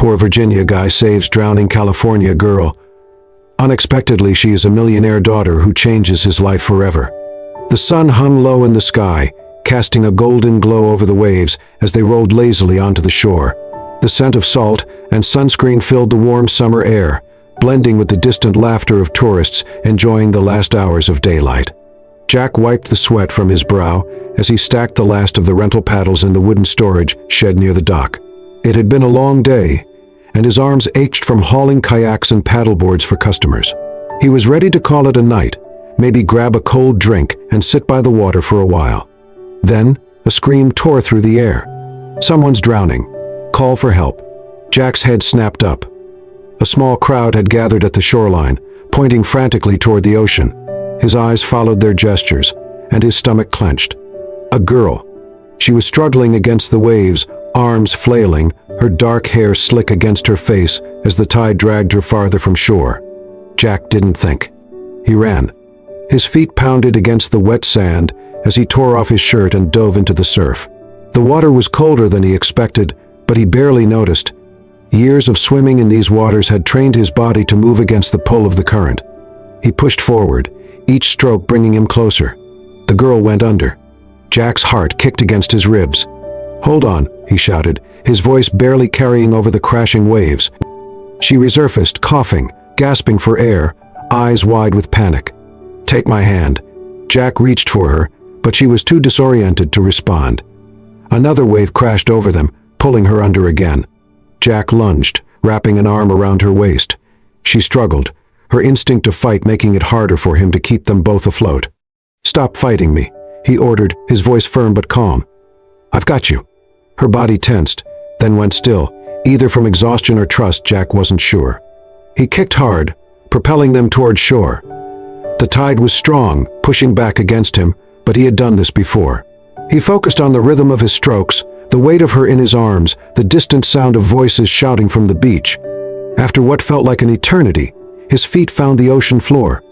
Poor Virginia guy saves drowning California girl. Unexpectedly, she is a millionaire daughter who changes his life forever. The sun hung low in the sky, casting a golden glow over the waves as they rolled lazily onto the shore. The scent of salt and sunscreen filled the warm summer air, blending with the distant laughter of tourists enjoying the last hours of daylight. Jack wiped the sweat from his brow as he stacked the last of the rental paddles in the wooden storage shed near the dock. It had been a long day, and his arms ached from hauling kayaks and paddleboards for customers. He was ready to call it a night, maybe grab a cold drink and sit by the water for a while. Then, a scream tore through the air. Someone's drowning. Call for help. Jack's head snapped up. A small crowd had gathered at the shoreline, pointing frantically toward the ocean. His eyes followed their gestures, and his stomach clenched. A girl. She was struggling against the waves, arms flailing, her dark hair slick against her face as the tide dragged her farther from shore. Jack didn't think. He ran. His feet pounded against the wet sand as he tore off his shirt and dove into the surf. The water was colder than he expected, but he barely noticed. Years of swimming in these waters had trained his body to move against the pull of the current. He pushed forward, each stroke bringing him closer. The girl went under. Jack's heart kicked against his ribs. "Hold on," he shouted, his voice barely carrying over the crashing waves. She resurfaced, coughing, gasping for air, eyes wide with panic. "Take my hand." Jack reached for her, but she was too disoriented to respond. Another wave crashed over them, pulling her under again. Jack lunged, wrapping an arm around her waist. She struggled, her instinct to fight making it harder for him to keep them both afloat. "Stop fighting me," he ordered, his voice firm but calm. "I've got you." Her body tensed, then went still, either from exhaustion or trust. Jack wasn't sure. He kicked hard, propelling them toward shore. The tide was strong, pushing back against him, but he had done this before. He focused on the rhythm of his strokes, the weight of her in his arms, the distant sound of voices shouting from the beach. After what felt like an eternity, his feet found the ocean floor.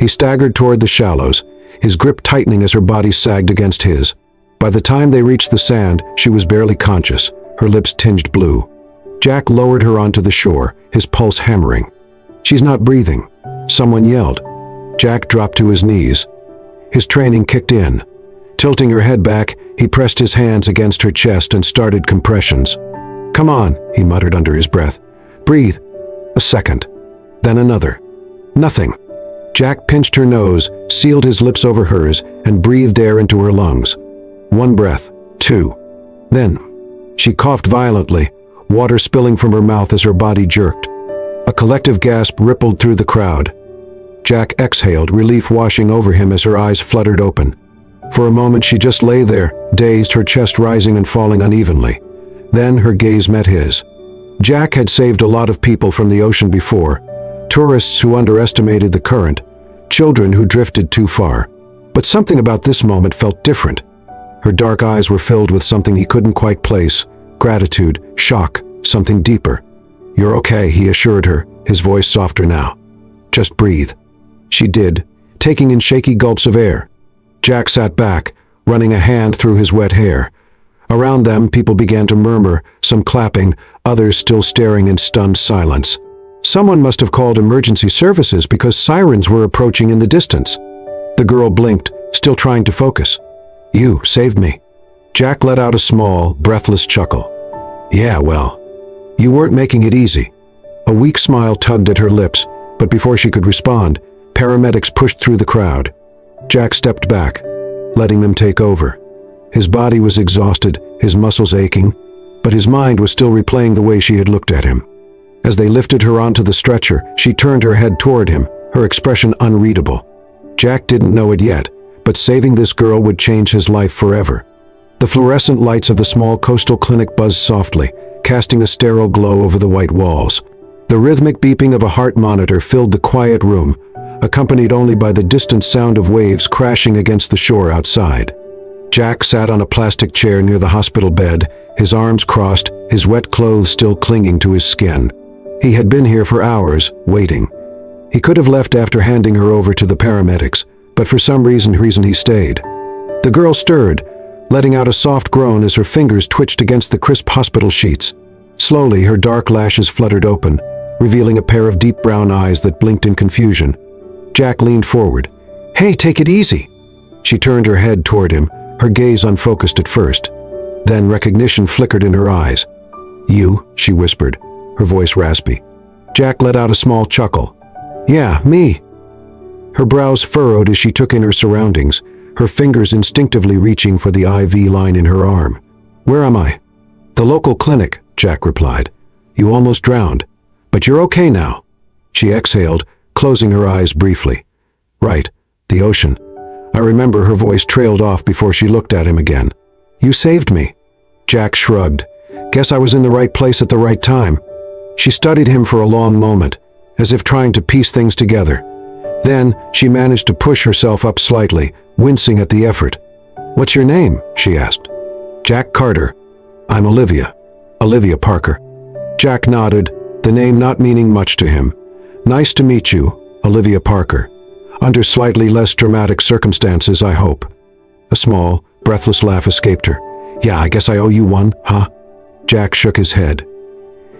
He staggered toward the shallows, his grip tightening as her body sagged against his. By the time they reached the sand, she was barely conscious, her lips tinged blue. Jack lowered her onto the shore, his pulse hammering. "She's not breathing," someone yelled. Jack dropped to his knees. His training kicked in. Tilting her head back, he pressed his hands against her chest and started compressions. "Come on," he muttered under his breath. "Breathe." A second. Then another. Nothing. Jack pinched her nose, sealed his lips over hers, and breathed air into her lungs. One breath. Two. Then, she coughed violently, water spilling from her mouth as her body jerked. A collective gasp rippled through the crowd. Jack exhaled, relief washing over him as her eyes fluttered open. For a moment she just lay there, dazed, her chest rising and falling unevenly. Then her gaze met his. Jack had saved a lot of people from the ocean before. Tourists who underestimated the current, children who drifted too far. But something about this moment felt different. Her dark eyes were filled with something he couldn't quite place. Gratitude, shock, something deeper. "You're okay," he assured her, his voice softer now. "Just breathe." She did, taking in shaky gulps of air. Jack sat back, running a hand through his wet hair. Around them, people began to murmur, some clapping, others still staring in stunned silence. Someone must have called emergency services because sirens were approaching in the distance. The girl blinked, still trying to focus. "You saved me." Jack let out a small, breathless chuckle. "Yeah, well, you weren't making it easy." A weak smile tugged at her lips, but before she could respond, paramedics pushed through the crowd. Jack stepped back, letting them take over. His body was exhausted, his muscles aching, but his mind was still replaying the way she had looked at him. As they lifted her onto the stretcher, she turned her head toward him, her expression unreadable. Jack didn't know it yet, but saving this girl would change his life forever. The fluorescent lights of the small coastal clinic buzzed softly, casting a sterile glow over the white walls. The rhythmic beeping of a heart monitor filled the quiet room, accompanied only by the distant sound of waves crashing against the shore outside. Jack sat on a plastic chair near the hospital bed, his arms crossed, his wet clothes still clinging to his skin. He had been here for hours, waiting. He could have left after handing her over to the paramedics, but for some reason he stayed. The girl stirred, letting out a soft groan as her fingers twitched against the crisp hospital sheets. Slowly, her dark lashes fluttered open, revealing a pair of deep brown eyes that blinked in confusion. Jack leaned forward. "Hey, take it easy." She turned her head toward him, her gaze unfocused at first. Then recognition flickered in her eyes. "You?" she whispered, her voice raspy. Jack let out a small chuckle. "Yeah, me." Her brows furrowed as she took in her surroundings, her fingers instinctively reaching for the IV line in her arm. "Where am I?" "The local clinic," Jack replied. "You almost drowned. But you're okay now." She exhaled, closing her eyes briefly. "Right, the ocean." I remember her voice trailed off before she looked at him again. "You saved me." Jack shrugged. "Guess I was in the right place at the right time." She studied him for a long moment, as if trying to piece things together. Then she managed to push herself up slightly, wincing at the effort. "What's your name?" she asked. "Jack Carter." "I'm Olivia. Olivia Parker." Jack nodded, the name not meaning much to him. "Nice to meet you, Olivia Parker. Under slightly less dramatic circumstances, I hope." A small, breathless laugh escaped her. "Yeah, I guess I owe you one, huh?" Jack shook his head.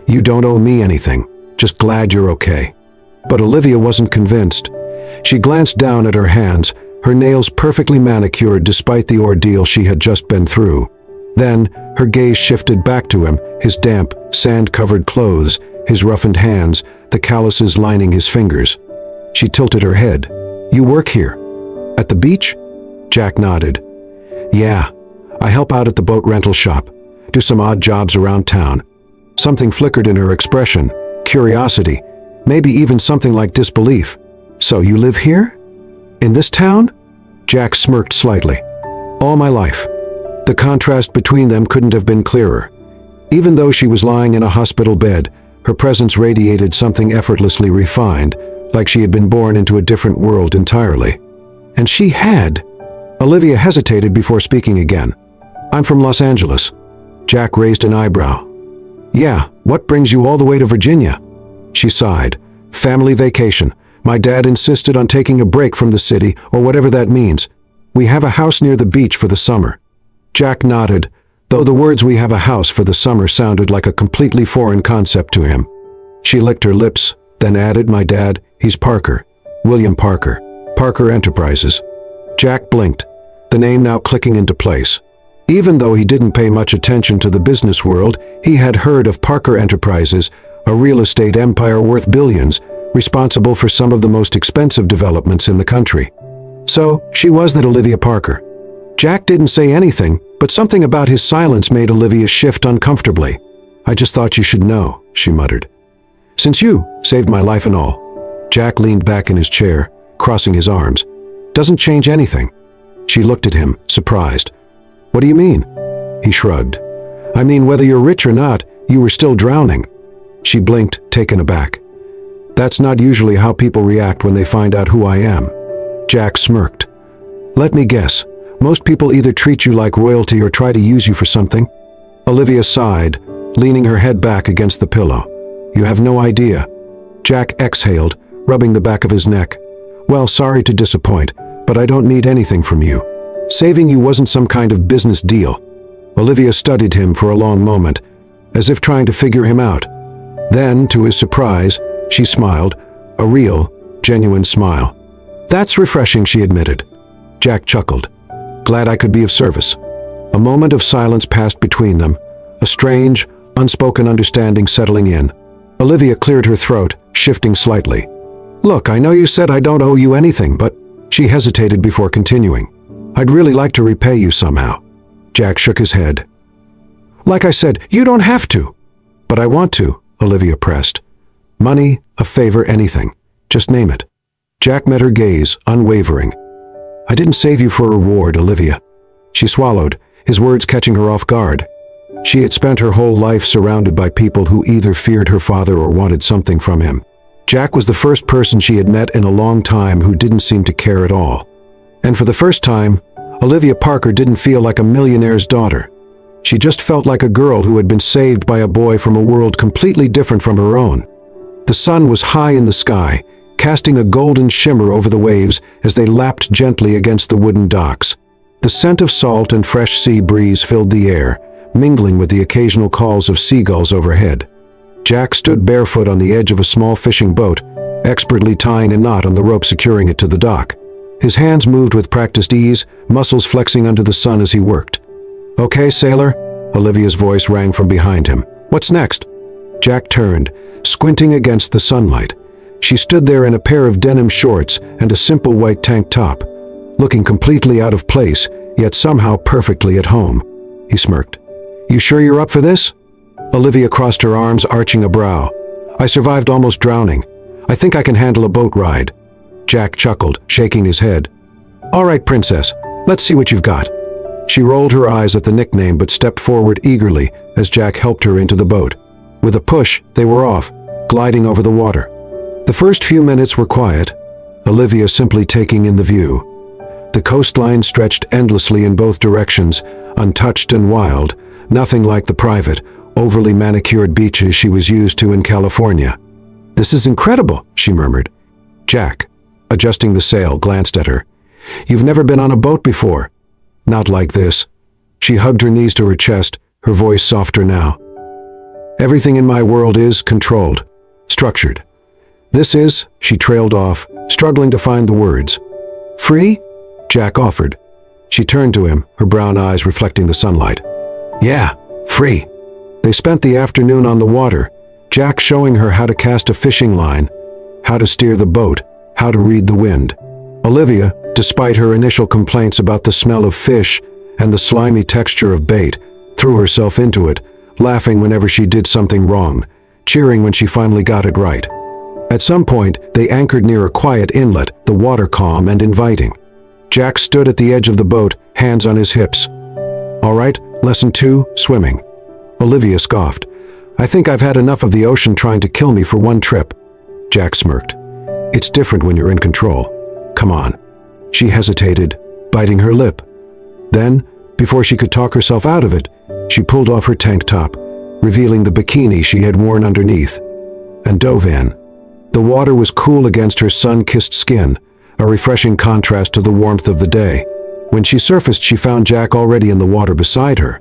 "You don't owe me anything. Just glad you're okay." But Olivia wasn't convinced. She glanced down at her hands, her nails perfectly manicured despite the ordeal she had just been through. Then, her gaze shifted back to him, his damp, sand-covered clothes, his roughened hands, the calluses lining his fingers. She tilted her head. "You work here? At the beach?" Jack nodded. "Yeah, I help out at the boat rental shop, do some odd jobs around town." Something flickered in her expression, curiosity, maybe even something like disbelief. "So you live here? In this town?" Jack smirked slightly. "All my life." The contrast between them couldn't have been clearer. Even though she was lying in a hospital bed, her presence radiated something effortlessly refined, like she had been born into a different world entirely. And she had. Olivia hesitated before speaking again. "I'm from Los Angeles." Jack raised an eyebrow. "Yeah, what brings you all the way to Virginia?" She sighed. "Family vacation. My dad insisted on taking a break from the city, or whatever that means. We have a house near the beach for the summer." Jack nodded, though the words "we have a house for the summer" sounded like a completely foreign concept to him. She licked her lips, then added, "My dad, he's Parker. William Parker. Parker Enterprises." Jack blinked, the name now clicking into place. Even though he didn't pay much attention to the business world, he had heard of Parker Enterprises, a real estate empire worth billions, responsible for some of the most expensive developments in the country. So, she was that Olivia Parker. Jack didn't say anything, but something about his silence made Olivia shift uncomfortably. "I just thought you should know," she muttered. "Since you saved my life and all." Jack leaned back in his chair, crossing his arms. "Doesn't change anything." She looked at him, surprised. "What do you mean?" He shrugged. "I mean, whether you're rich or not, you were still drowning." She blinked, taken aback. "That's not usually how people react when they find out who I am." Jack smirked. "Let me guess. Most people either treat you like royalty or try to use you for something." Olivia sighed, leaning her head back against the pillow. "You have no idea." Jack exhaled, rubbing the back of his neck. "Well, sorry to disappoint, but I don't need anything from you. Saving you wasn't some kind of business deal." Olivia studied him for a long moment, as if trying to figure him out. Then, to his surprise, she smiled, a real, genuine smile. "That's refreshing," she admitted. Jack chuckled. "Glad I could be of service." A moment of silence passed between them, a strange, unspoken understanding settling in. Olivia cleared her throat, shifting slightly. "Look, I know you said I don't owe you anything, but..." She hesitated before continuing. "I'd really like to repay you somehow." Jack shook his head. "Like I said, you don't have to." "But I want to," Olivia pressed. "Money, a favor, anything. Just name it." Jack met her gaze, unwavering. "I didn't save you for a reward, Olivia." She swallowed, his words catching her off guard. She had spent her whole life surrounded by people who either feared her father or wanted something from him. Jack was the first person she had met in a long time who didn't seem to care at all. And for the first time, Olivia Parker didn't feel like a millionaire's daughter. She just felt like a girl who had been saved by a boy from a world completely different from her own. The sun was high in the sky, casting a golden shimmer over the waves as they lapped gently against the wooden docks. The scent of salt and fresh sea breeze filled the air, mingling with the occasional calls of seagulls overhead. Jack stood barefoot on the edge of a small fishing boat, expertly tying a knot on the rope securing it to the dock. His hands moved with practiced ease, muscles flexing under the sun as he worked. "Okay, sailor?" Olivia's voice rang from behind him. "What's next?" Jack turned, squinting against the sunlight. She stood there in a pair of denim shorts and a simple white tank top, looking completely out of place, yet somehow perfectly at home. He smirked. "You sure you're up for this?" Olivia crossed her arms, arching a brow. "I survived almost drowning. I think I can handle a boat ride." Jack chuckled, shaking his head. "All right, princess, let's see what you've got." She rolled her eyes at the nickname but stepped forward eagerly as Jack helped her into the boat. With a push, they were off, gliding over the water. The first few minutes were quiet, Olivia simply taking in the view. The coastline stretched endlessly in both directions, untouched and wild, nothing like the private, overly manicured beaches she was used to in California. "This is incredible," she murmured. Jack, adjusting the sail, glanced at her. "You've never been on a boat before." "Not like this." She hugged her knees to her chest, her voice softer now. "Everything in my world is controlled, structured. This is," she trailed off, struggling to find the words. "Free?" Jack offered. She turned to him, her brown eyes reflecting the sunlight. "Yeah, free." They spent the afternoon on the water, Jack showing her how to cast a fishing line, how to steer the boat, how to read the wind. Olivia, despite her initial complaints about the smell of fish and the slimy texture of bait, threw herself into it, laughing whenever she did something wrong, cheering when she finally got it right. At some point, they anchored near a quiet inlet, the water calm and inviting. Jack stood at the edge of the boat, hands on his hips. "All right, lesson 2, swimming." Olivia scoffed. "I think I've had enough of the ocean trying to kill me for one trip." Jack smirked. "It's different when you're in control. Come on." She hesitated, biting her lip. Then, before she could talk herself out of it, she pulled off her tank top, revealing the bikini she had worn underneath, and dove in. The water was cool against her sun-kissed skin, a refreshing contrast to the warmth of the day. When she surfaced, she found Jack already in the water beside her.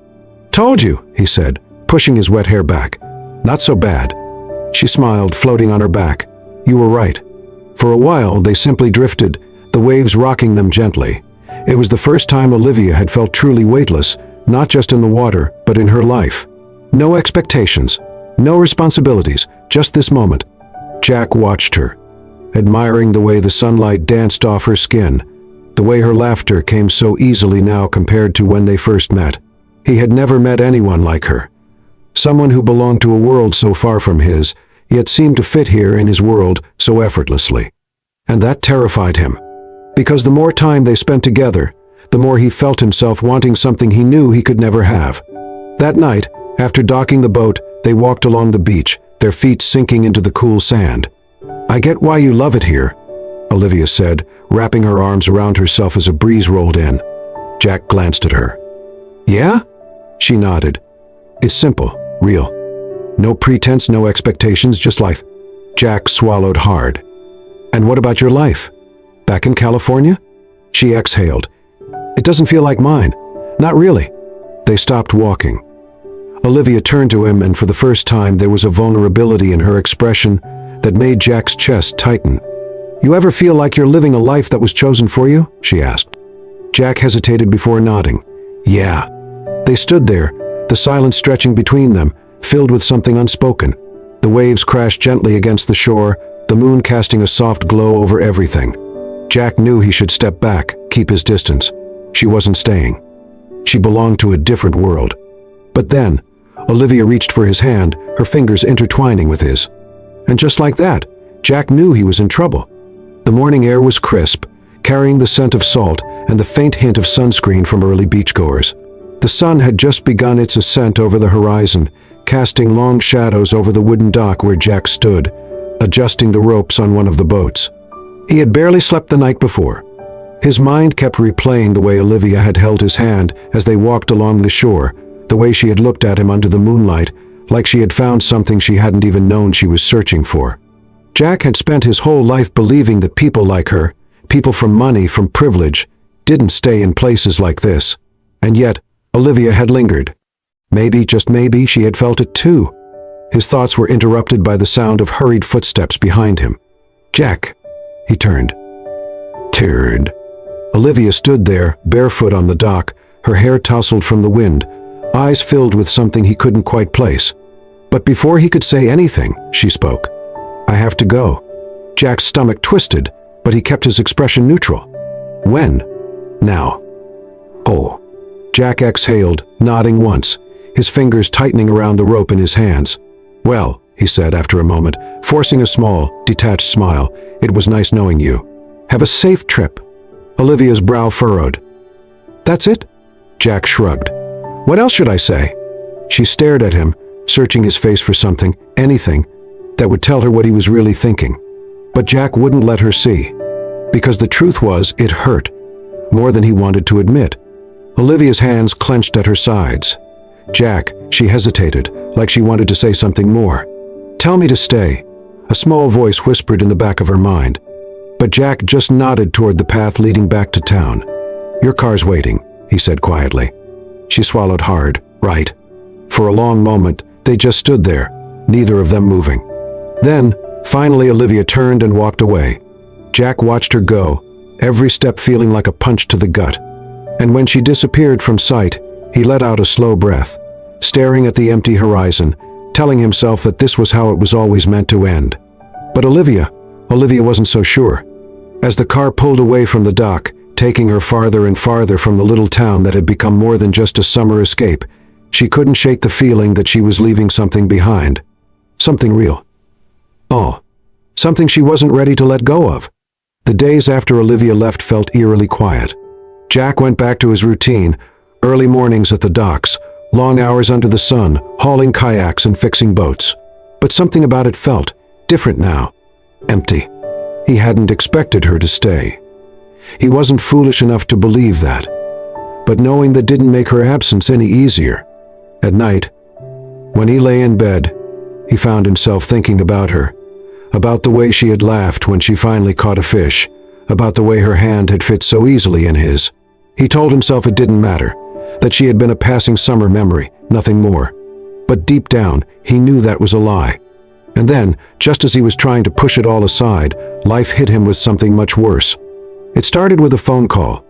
"Told you," he said, pushing his wet hair back. "Not so bad." She smiled, floating on her back. "You were right." For a while, they simply drifted, the waves rocking them gently. It was the first time Olivia had felt truly weightless, not just in the water, but in her life. No expectations, no responsibilities, just this moment. Jack watched her, admiring the way the sunlight danced off her skin, the way her laughter came so easily now compared to when they first met. He had never met anyone like her. Someone who belonged to a world so far from his, yet seemed to fit here in his world so effortlessly. And that terrified him. Because the more time they spent together, the more he felt himself wanting something he knew he could never have. That night, after docking the boat, they walked along the beach, their feet sinking into the cool sand. "I get why you love it here," Olivia said, wrapping her arms around herself as a breeze rolled in. Jack glanced at her. "Yeah?" She nodded. "It's simple, real. No pretense, no expectations, just life." Jack swallowed hard. "And what about your life? Back in California?" She exhaled. "It doesn't feel like mine. Not really." They stopped walking. Olivia turned to him, and for the first time there was a vulnerability in her expression that made Jack's chest tighten. "You ever feel like you're living a life that was chosen for you?" she asked. Jack hesitated before nodding. "Yeah." They stood there, the silence stretching between them, filled with something unspoken. The waves crashed gently against the shore, the moon casting a soft glow over everything. Jack knew he should step back, keep his distance. She wasn't staying. She belonged to a different world. But then, Olivia reached for his hand, her fingers intertwining with his. And just like that, Jack knew he was in trouble. The morning air was crisp, carrying the scent of salt and the faint hint of sunscreen from early beachgoers. The sun had just begun its ascent over the horizon, casting long shadows over the wooden dock where Jack stood, adjusting the ropes on one of the boats. He had barely slept the night before. His mind kept replaying the way Olivia had held his hand as they walked along the shore, the way she had looked at him under the moonlight, like she had found something she hadn't even known she was searching for. Jack had spent his whole life believing that people like her, people from money, from privilege, didn't stay in places like this. And yet, Olivia had lingered. Maybe, just maybe, she had felt it too. His thoughts were interrupted by the sound of hurried footsteps behind him. "Jack!" He turned. Olivia stood there, barefoot on the dock, her hair tousled from the wind, eyes filled with something he couldn't quite place. But before he could say anything, she spoke. "I have to go." Jack's stomach twisted, but he kept his expression neutral. "When?" "Now." "Oh." Jack exhaled, nodding once, his fingers tightening around the rope in his hands. "Well," he said after a moment, forcing a small, detached smile, "it was nice knowing you. Have a safe trip." Olivia's brow furrowed. "That's it?" Jack shrugged. "What else should I say?" She stared at him, searching his face for something, anything, that would tell her what he was really thinking. But Jack wouldn't let her see. Because the truth was, it hurt, more than he wanted to admit. Olivia's hands clenched at her sides. "Jack," she hesitated, like she wanted to say something more. "Tell me to stay," a small voice whispered in the back of her mind. But Jack just nodded toward the path leading back to town. "Your car's waiting," he said quietly. She swallowed hard. Right. For a long moment, they just stood there, neither of them moving. Then, finally, Olivia turned and walked away. Jack watched her go, every step feeling like a punch to the gut. And when she disappeared from sight, he let out a slow breath, staring at the empty horizon, telling himself that this was how it was always meant to end. But Olivia wasn't so sure. As the car pulled away from the dock, taking her farther and farther from the little town that had become more than just a summer escape, she couldn't shake the feeling that she was leaving something behind. Something real. Oh, something she wasn't ready to let go of. The days after Olivia left felt eerily quiet. Jack went back to his routine, early mornings at the docks, long hours under the sun, hauling kayaks and fixing boats. But something about it felt different now. Empty. He hadn't expected her to stay. He wasn't foolish enough to believe that. But knowing that didn't make her absence any easier. At night, when he lay in bed, he found himself thinking about her, about the way she had laughed when she finally caught a fish, about the way her hand had fit so easily in his. He told himself it didn't matter, that she had been a passing summer memory, nothing more. But deep down, he knew that was a lie. And then, just as he was trying to push it all aside, life hit him with something much worse. It started with a phone call.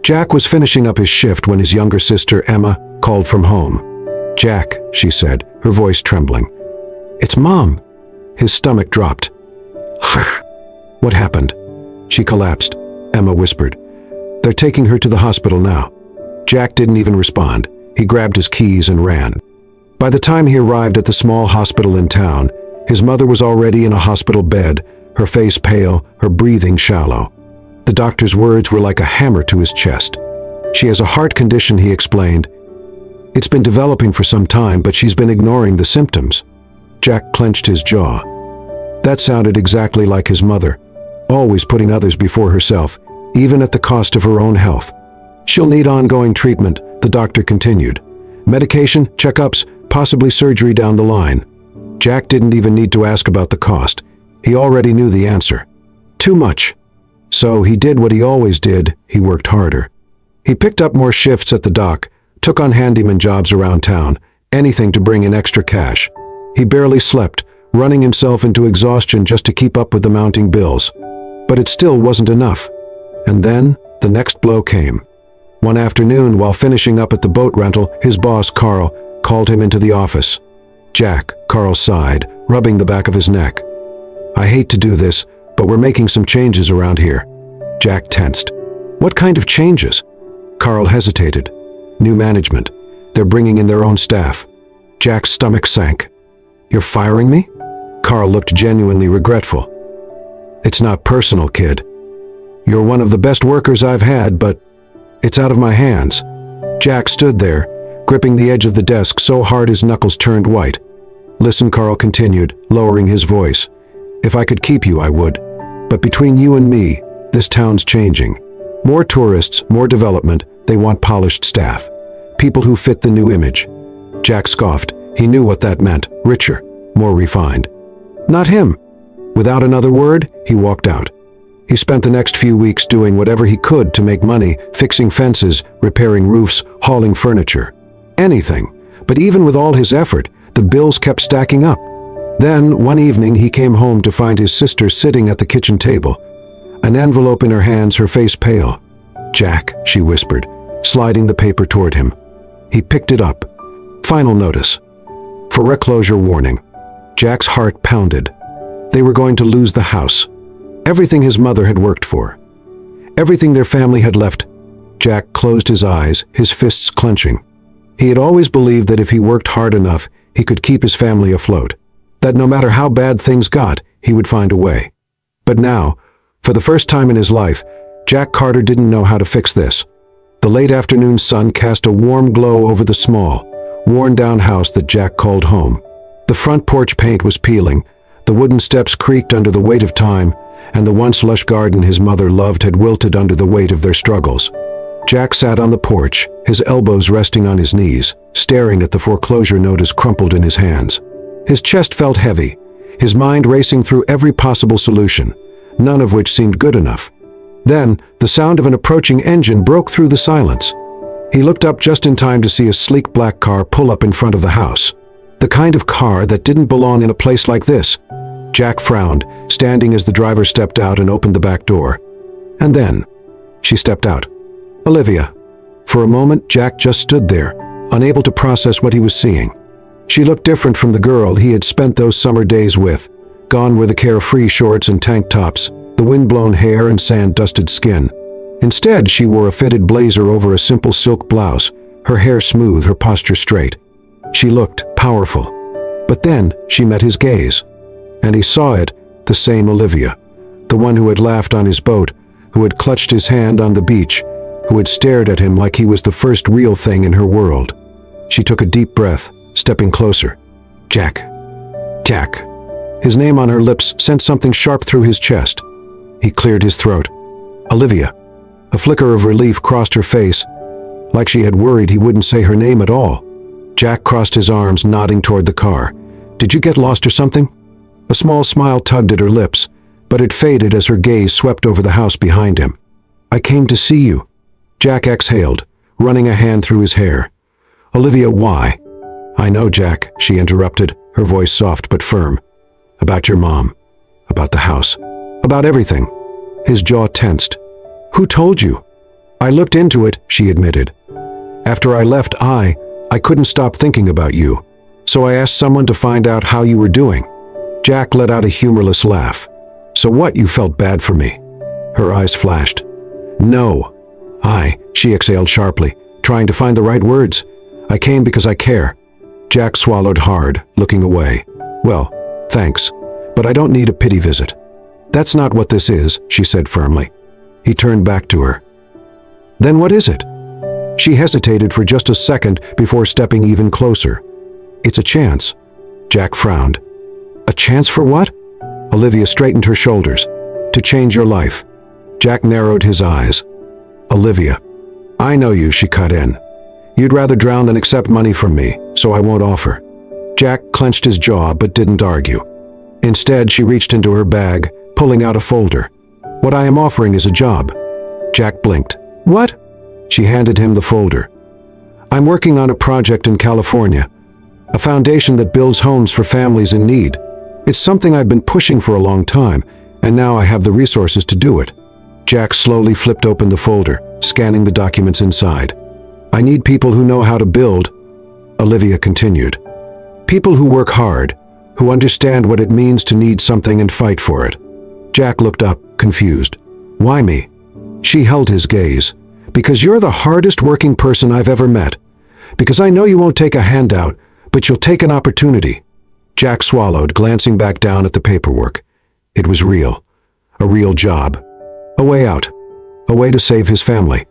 Jack was finishing up his shift when his younger sister, Emma, called from home. "Jack," she said, her voice trembling. "It's Mom." His stomach dropped. "What happened?" She collapsed. Emma whispered. "They're taking her to the hospital now." Jack didn't even respond. He grabbed his keys and ran. By the time he arrived at the small hospital in town, his mother was already in a hospital bed, her face pale, her breathing shallow. The doctor's words were like a hammer to his chest. "She has a heart condition," he explained. "It's been developing for some time, but she's been ignoring the symptoms." Jack clenched his jaw. That sounded exactly like his mother, always putting others before herself, even at the cost of her own health. "She'll need ongoing treatment," the doctor continued. "Medication, checkups, possibly surgery down the line." Jack didn't even need to ask about the cost. He already knew the answer. Too much. So he did what he always did, he worked harder. He picked up more shifts at the dock, took on handyman jobs around town, anything to bring in extra cash. He barely slept, running himself into exhaustion just to keep up with the mounting bills. But it still wasn't enough. And then, the next blow came. One afternoon, while finishing up at the boat rental, his boss, Carl, called him into the office. "Jack," Carl sighed, rubbing the back of his neck. "I hate to do this, but we're making some changes around here." Jack tensed. "What kind of changes?" Carl hesitated. "New management. They're bringing in their own staff." Jack's stomach sank. "You're firing me?" Carl looked genuinely regretful. "It's not personal, kid. You're one of the best workers I've had, but it's out of my hands." Jack stood there, gripping the edge of the desk so hard his knuckles turned white. "Listen," Carl continued, lowering his voice. "If I could keep you, I would. But between you and me, this town's changing. More tourists, more development, they want polished staff. People who fit the new image." Jack scoffed. He knew what that meant. Richer, more refined. Not him. Without another word, he walked out. He spent the next few weeks doing whatever he could to make money, fixing fences, repairing roofs, hauling furniture. Anything, But even with all his effort, the bills kept stacking up. Then, one evening, he came home to find his sister sitting at the kitchen table, an envelope in her hands, her face pale. "Jack," she whispered, sliding the paper toward him. He picked it up. Final notice. Foreclosure warning. Jack's heart pounded. They were going to lose the house. Everything his mother had worked for. Everything their family had left. Jack closed his eyes, his fists clenching. He had always believed that if he worked hard enough, he could keep his family afloat. That no matter how bad things got, he would find a way. But now, for the first time in his life, Jack Carter didn't know how to fix this. The late afternoon sun cast a warm glow over the small, worn-down house that Jack called home. The front porch paint was peeling, the wooden steps creaked under the weight of time, and the once lush garden his mother loved had wilted under the weight of their struggles. Jack sat on the porch, his elbows resting on his knees, staring at the foreclosure notice crumpled in his hands. His chest felt heavy, his mind racing through every possible solution, none of which seemed good enough. Then, the sound of an approaching engine broke through the silence. He looked up just in time to see a sleek black car pull up in front of the house. The kind of car that didn't belong in a place like this. Jack frowned, standing as the driver stepped out and opened the back door. And then, she stepped out. Olivia. For a moment, Jack just stood there, unable to process what he was seeing. She looked different from the girl he had spent those summer days with. Gone were the carefree shorts and tank tops, the wind-blown hair and sand-dusted skin. Instead, she wore a fitted blazer over a simple silk blouse, her hair smooth, her posture straight. She looked powerful. But then, she met his gaze. And he saw it, the same Olivia, the one who had laughed on his boat, who had clutched his hand on the beach, who had stared at him like he was the first real thing in her world. She took a deep breath, stepping closer. Jack. Jack. His name on her lips sent something sharp through his chest. He cleared his throat. Olivia. A flicker of relief crossed her face, like she had worried he wouldn't say her name at all. Jack crossed his arms, nodding toward the car. Did you get lost or something? A small smile tugged at her lips, but it faded as her gaze swept over the house behind him. I came to see you. Jack exhaled, running a hand through his hair. Olivia, why? I know, Jack, she interrupted, her voice soft but firm. About your mom. About the house. About everything. His jaw tensed. Who told you? I looked into it, she admitted. After I left, I couldn't stop thinking about you. So I asked someone to find out how you were doing. Jack let out a humorless laugh. So what, you felt bad for me? Her eyes flashed. No. She exhaled sharply, trying to find the right words. I came because I care. Jack swallowed hard, looking away. Well, thanks, but I don't need a pity visit. That's not what this is, she said firmly. He turned back to her. Then what is it? She hesitated for just a second before stepping even closer. It's a chance. Jack frowned. A chance for what? Olivia straightened her shoulders. To change your life. Jack narrowed his eyes. Olivia. I know you, she cut in. You'd rather drown than accept money from me, so I won't offer. Jack clenched his jaw but didn't argue. Instead, she reached into her bag, pulling out a folder. What I am offering is a job. Jack blinked. What? She handed him the folder. I'm working on a project in California, a foundation that builds homes for families in need. It's something I've been pushing for a long time, and now I have the resources to do it. Jack slowly flipped open the folder, scanning the documents inside. I need people who know how to build, Olivia continued. People who work hard, who understand what it means to need something and fight for it. Jack looked up, confused. Why me? She held his gaze. Because you're the hardest working person I've ever met. Because I know you won't take a handout, but you'll take an opportunity. Jack swallowed, glancing back down at the paperwork. It was real. A real job. A way out. A way to save his family.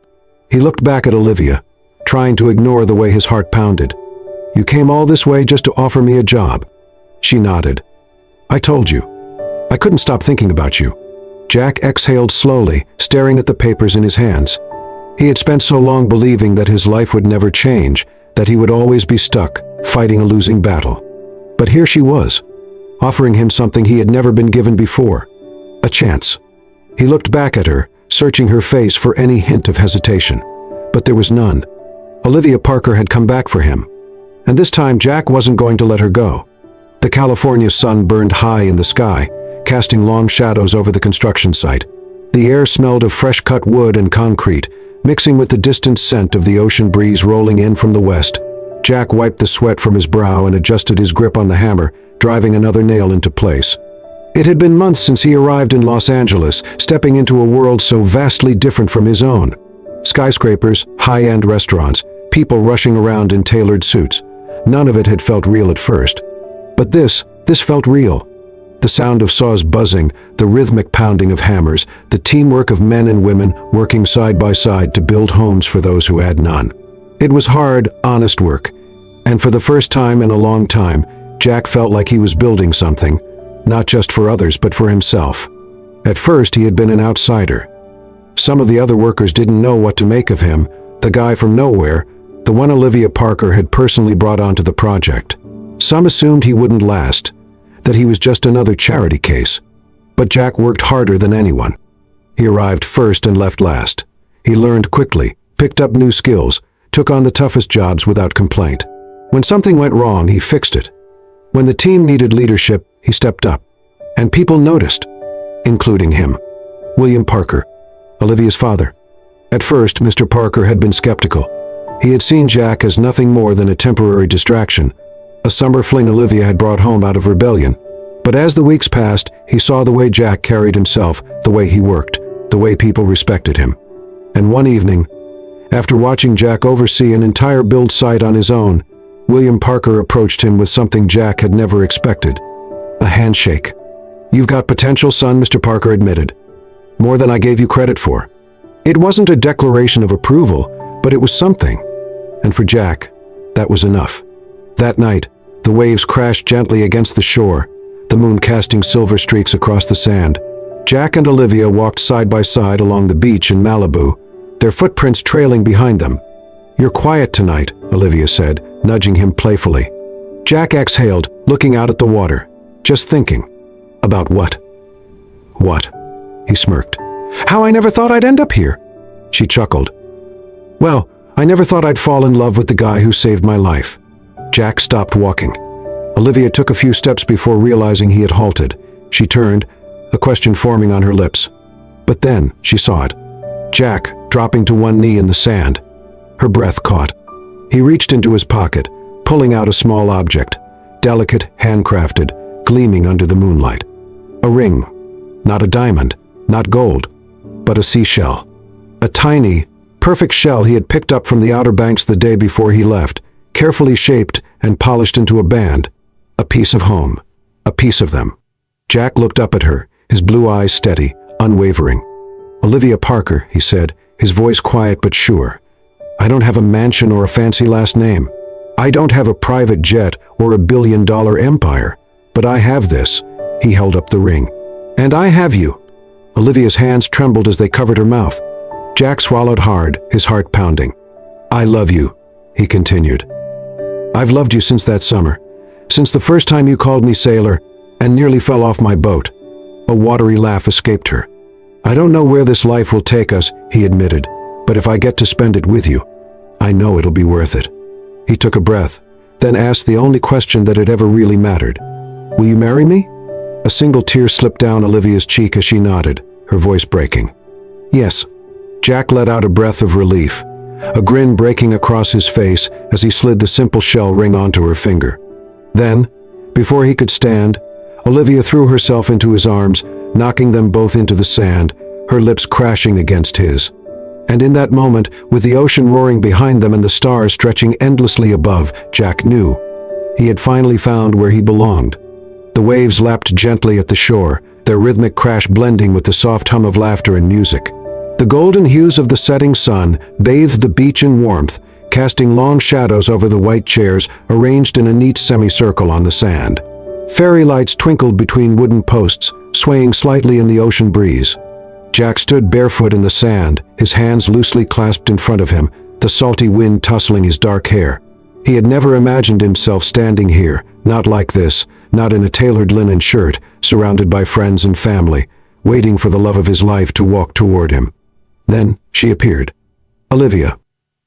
He looked back at Olivia, trying to ignore the way his heart pounded. You came all this way just to offer me a job. She nodded. I told you. I couldn't stop thinking about you. Jack exhaled slowly, staring at the papers in his hands. He had spent so long believing that his life would never change, that he would always be stuck, fighting a losing battle. But here she was, offering him something he had never been given before. A chance. He looked back at her, searching her face for any hint of hesitation. But there was none. Olivia Parker had come back for him. And this time Jack wasn't going to let her go. The California sun burned high in the sky, casting long shadows over the construction site. The air smelled of fresh-cut wood and concrete, mixing with the distant scent of the ocean breeze rolling in from the west. Jack wiped the sweat from his brow and adjusted his grip on the hammer, driving another nail into place. It had been months since he arrived in Los Angeles, stepping into a world so vastly different from his own. Skyscrapers, high-end restaurants, people rushing around in tailored suits. None of it had felt real at first. But this felt real. The sound of saws buzzing, the rhythmic pounding of hammers, the teamwork of men and women working side by side to build homes for those who had none. It was hard, honest work. And for the first time in a long time, Jack felt like he was building something, not just for others but for himself. At first he had been an outsider. Some of the other workers didn't know what to make of him, the guy from nowhere, the one Olivia Parker had personally brought onto the project. Some assumed he wouldn't last, that he was just another charity case. But Jack worked harder than anyone. He arrived first and left last. He learned quickly, picked up new skills, took on the toughest jobs without complaint. When something went wrong, he fixed it. When the team needed leadership, he stepped up. And people noticed, including him. William Parker, Olivia's father. At first, Mr. Parker had been skeptical. He had seen Jack as nothing more than a temporary distraction, a summer fling Olivia had brought home out of rebellion. But as the weeks passed, he saw the way Jack carried himself, the way he worked, the way people respected him. And one evening, after watching Jack oversee an entire build site on his own, William Parker approached him with something Jack had never expected. A handshake. "You've got potential, son," Mr. Parker admitted. "More than I gave you credit for." It wasn't a declaration of approval, but it was something. And for Jack, that was enough. That night, the waves crashed gently against the shore, the moon casting silver streaks across the sand. Jack and Olivia walked side by side along the beach in Malibu, their footprints trailing behind them. "You're quiet tonight," Olivia said, nudging him playfully. Jack exhaled, looking out at the water. "Just thinking." "About what?" "What?" He smirked. "How I never thought I'd end up here." She chuckled. "Well, I never thought I'd fall in love with the guy who saved my life." Jack stopped walking. Olivia took a few steps before realizing he had halted. She turned, a question forming on her lips. But then she saw it. Jack, dropping to one knee in the sand. Her breath caught. He reached into his pocket, pulling out a small object, delicate, handcrafted, gleaming under the moonlight. A ring. Not a diamond, not gold, but a seashell. A tiny, perfect shell he had picked up from the Outer Banks the day before he left, carefully shaped and polished into a band. A piece of home. A piece of them. Jack looked up at her, his blue eyes steady, unwavering. "Olivia Parker," he said, his voice quiet but sure. "I don't have a mansion or a fancy last name. I don't have a private jet or a billion-dollar empire. But I have this." He held up the ring. "And I have you." Olivia's hands trembled as they covered her mouth. Jack swallowed hard, his heart pounding. "I love you," he continued. "I've loved you since that summer, since the first time you called me sailor and nearly fell off my boat." A watery laugh escaped her. "I don't know where this life will take us," he admitted, "but if I get to spend it with you, I know it'll be worth it." He took a breath, then asked the only question that had ever really mattered. "Will you marry me?" A single tear slipped down Olivia's cheek as she nodded, her voice breaking. "Yes." Jack let out a breath of relief, a grin breaking across his face as he slid the simple shell ring onto her finger. Then, before he could stand, Olivia threw herself into his arms, knocking them both into the sand, her lips crashing against his. And in that moment, with the ocean roaring behind them and the stars stretching endlessly above, Jack knew. He had finally found where he belonged. The waves lapped gently at the shore, their rhythmic crash blending with the soft hum of laughter and music. The golden hues of the setting sun bathed the beach in warmth, casting long shadows over the white chairs arranged in a neat semicircle on the sand. Fairy lights twinkled between wooden posts, swaying slightly in the ocean breeze. Jack stood barefoot in the sand, his hands loosely clasped in front of him, the salty wind tussling his dark hair. He had never imagined himself standing here, not like this, not in a tailored linen shirt, surrounded by friends and family, waiting for the love of his life to walk toward him. Then she appeared. Olivia.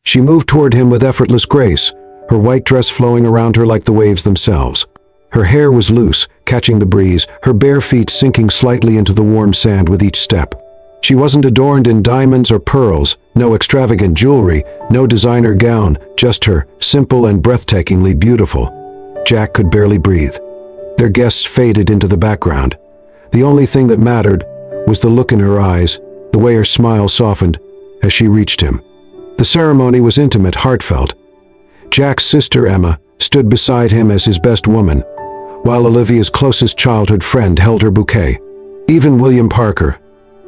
She moved toward him with effortless grace, her white dress flowing around her like the waves themselves. Her hair was loose, catching the breeze, her bare feet sinking slightly into the warm sand with each step. She wasn't adorned in diamonds or pearls, no extravagant jewelry, no designer gown, just her, simple and breathtakingly beautiful. Jack could barely breathe. Their guests faded into the background. The only thing that mattered was the look in her eyes, the way her smile softened as she reached him. The ceremony was intimate, heartfelt. Jack's sister Emma stood beside him as his best woman, while Olivia's closest childhood friend held her bouquet. Even William Parker,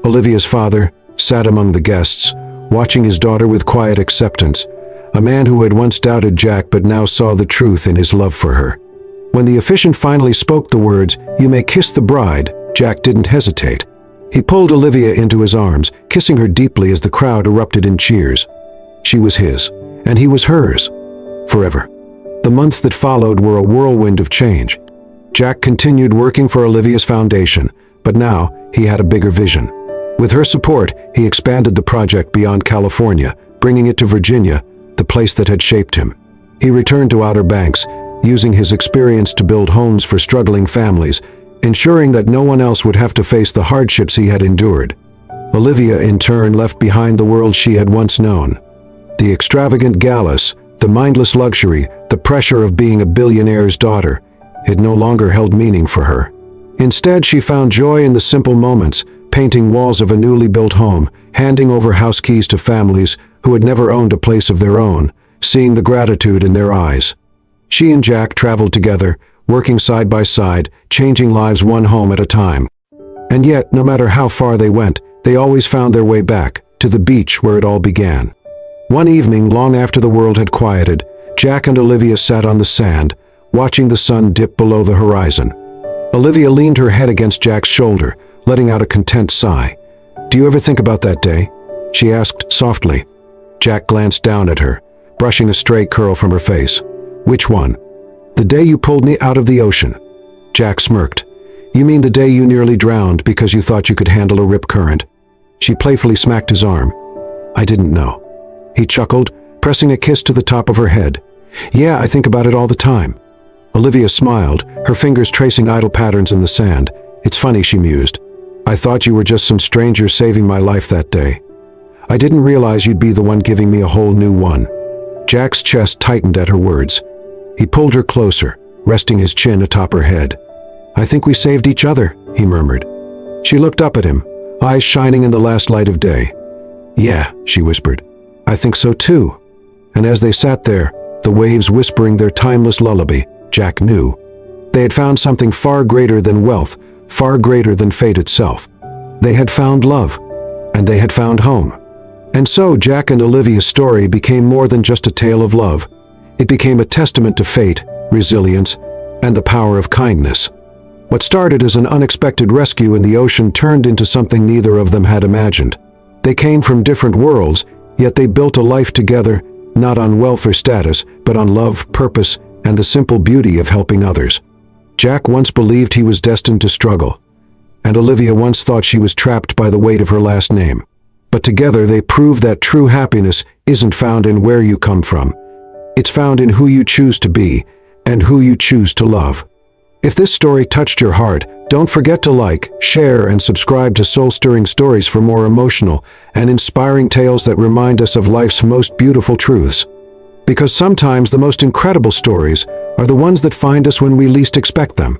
Olivia's father, sat among the guests, watching his daughter with quiet acceptance, a man who had once doubted Jack but now saw the truth in his love for her. When the officiant finally spoke the words, "You may kiss the bride," Jack didn't hesitate. He pulled Olivia into his arms, kissing her deeply as the crowd erupted in cheers. She was his, and he was hers, forever. The months that followed were a whirlwind of change. Jack continued working for Olivia's foundation, but now he had a bigger vision. With her support, he expanded the project beyond California, bringing it to Virginia, the place that had shaped him. He returned to Outer Banks, using his experience to build homes for struggling families, ensuring that no one else would have to face the hardships he had endured. Olivia, in turn, left behind the world she had once known. The extravagant galas, the mindless luxury, the pressure of being a billionaire's daughter, it no longer held meaning for her. Instead, she found joy in the simple moments, painting walls of a newly built home, handing over house keys to families who had never owned a place of their own, seeing the gratitude in their eyes. She and Jack traveled together, working side by side, changing lives one home at a time. And yet, no matter how far they went, they always found their way back, to the beach where it all began. One evening, long after the world had quieted, Jack and Olivia sat on the sand, watching the sun dip below the horizon. Olivia leaned her head against Jack's shoulder, letting out a content sigh. "Do you ever think about that day?" she asked softly. Jack glanced down at her, brushing a stray curl from her face. "Which one?" "The day you pulled me out of the ocean." Jack smirked. "You mean the day you nearly drowned because you thought you could handle a rip current?" She playfully smacked his arm. "I didn't know." He chuckled, pressing a kiss to the top of her head. "Yeah, I think about it all the time." Olivia smiled, her fingers tracing idle patterns in the sand. "It's funny," she mused. "I thought you were just some stranger saving my life that day. I didn't realize you'd be the one giving me a whole new one." Jack's chest tightened at her words. He pulled her closer, resting his chin atop her head. "I think we saved each other," he murmured. She looked up at him, eyes shining in the last light of day. "Yeah," she whispered. "I think so too." And as they sat there, the waves whispering their timeless lullaby, Jack knew. They had found something far greater than wealth, far greater than fate itself. They had found love, and they had found home. And so Jack and Olivia's story became more than just a tale of love. It became a testament to fate, resilience, and the power of kindness. What started as an unexpected rescue in the ocean turned into something neither of them had imagined. They came from different worlds, yet they built a life together, not on wealth or status, but on love, purpose, and the simple beauty of helping others. Jack once believed he was destined to struggle, and Olivia once thought she was trapped by the weight of her last name. But together they proved that true happiness isn't found in where you come from. It's found in who you choose to be and who you choose to love. If this story touched your heart, don't forget to like, share, and subscribe to Soul-Stirring Stories for more emotional and inspiring tales that remind us of life's most beautiful truths. Because sometimes the most incredible stories are the ones that find us when we least expect them.